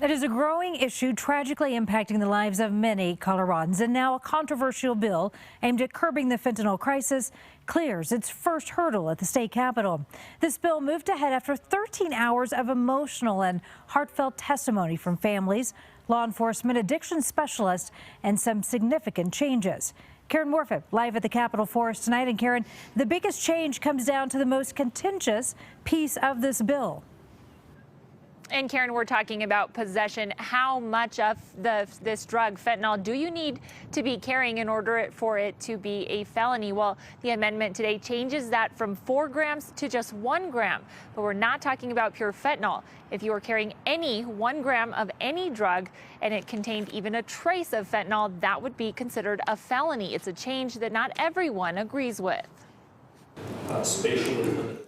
It is a growing issue tragically impacting the lives of many Coloradans. And now a controversial bill aimed at curbing the fentanyl crisis clears its first hurdle at the state capitol. This bill moved ahead after 13 hours of emotional and heartfelt testimony from families, law enforcement, addiction specialists, and some significant changes. Karen Morfitt live at the Capitol for us tonight. And Karen, the biggest change comes down to the most contentious piece of this bill. And Karen, we're talking about possession. How much of this drug, fentanyl, do you need to be carrying in order for it to be a felony? Well, the amendment today changes that from 4 grams to just 1 gram. But we're not talking about pure fentanyl. If you are carrying any 1 gram of any drug and it contained even a trace of fentanyl, that would be considered a felony. It's a change that not everyone agrees with.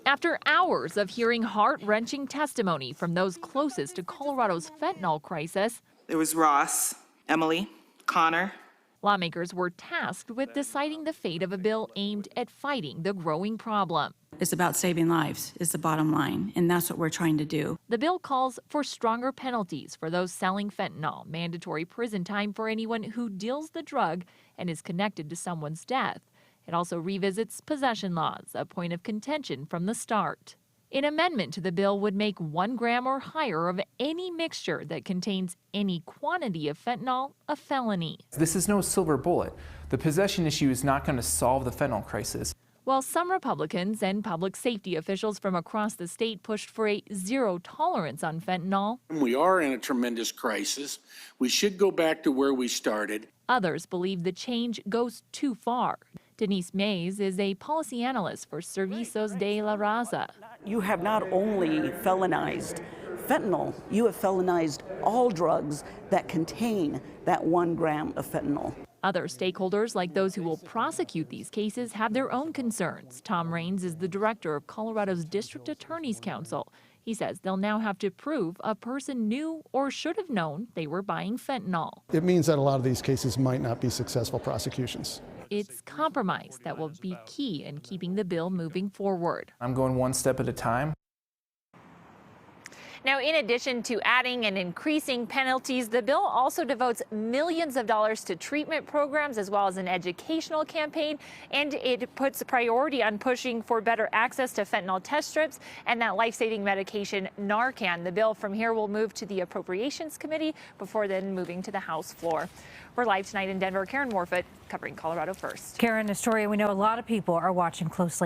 After hours of hearing heart-wrenching testimony from those closest to Colorado's fentanyl crisis, there was Ross, Emily, Connor. Lawmakers were tasked with deciding the fate of a bill aimed at fighting the growing problem. It's about saving lives is the bottom line, and that's what we're trying to do. The bill calls for stronger penalties for those selling fentanyl, mandatory prison time for anyone who deals the drug and is connected to someone's death. It also revisits possession laws, a point of contention from the start. An amendment to the bill would make 1 gram or higher of any mixture that contains any quantity of fentanyl a felony. This is no silver bullet. The possession issue is not going to solve the fentanyl crisis. While some Republicans and public safety officials from across the state pushed for a zero tolerance on fentanyl, we are in a tremendous crisis. We should go back to where we started. Others believe the change goes too far. Denise Mays is a policy analyst for Servicios de la Raza. You have not only felonized fentanyl, you have felonized all drugs that contain that 1 gram of fentanyl. Other stakeholders, like those who will prosecute these cases, have their own concerns. Tom Raines is the director of Colorado's District Attorney's Council. He says they'll now have to prove a person knew or should have known they were buying fentanyl. It means that a lot of these cases might not be successful prosecutions. It's compromise that will be key in keeping the bill moving forward. I'm going one step at a time. Now, in addition to adding and increasing penalties, the bill also devotes millions of dollars to treatment programs as well as an educational campaign, and it puts a priority on pushing for better access to fentanyl test strips and that life-saving medication Narcan. The bill from here will move to the Appropriations Committee before then moving to the House floor. We're live tonight in Denver. Karen Morfitt covering Colorado First. Karen, a story we know a lot of people are watching closely.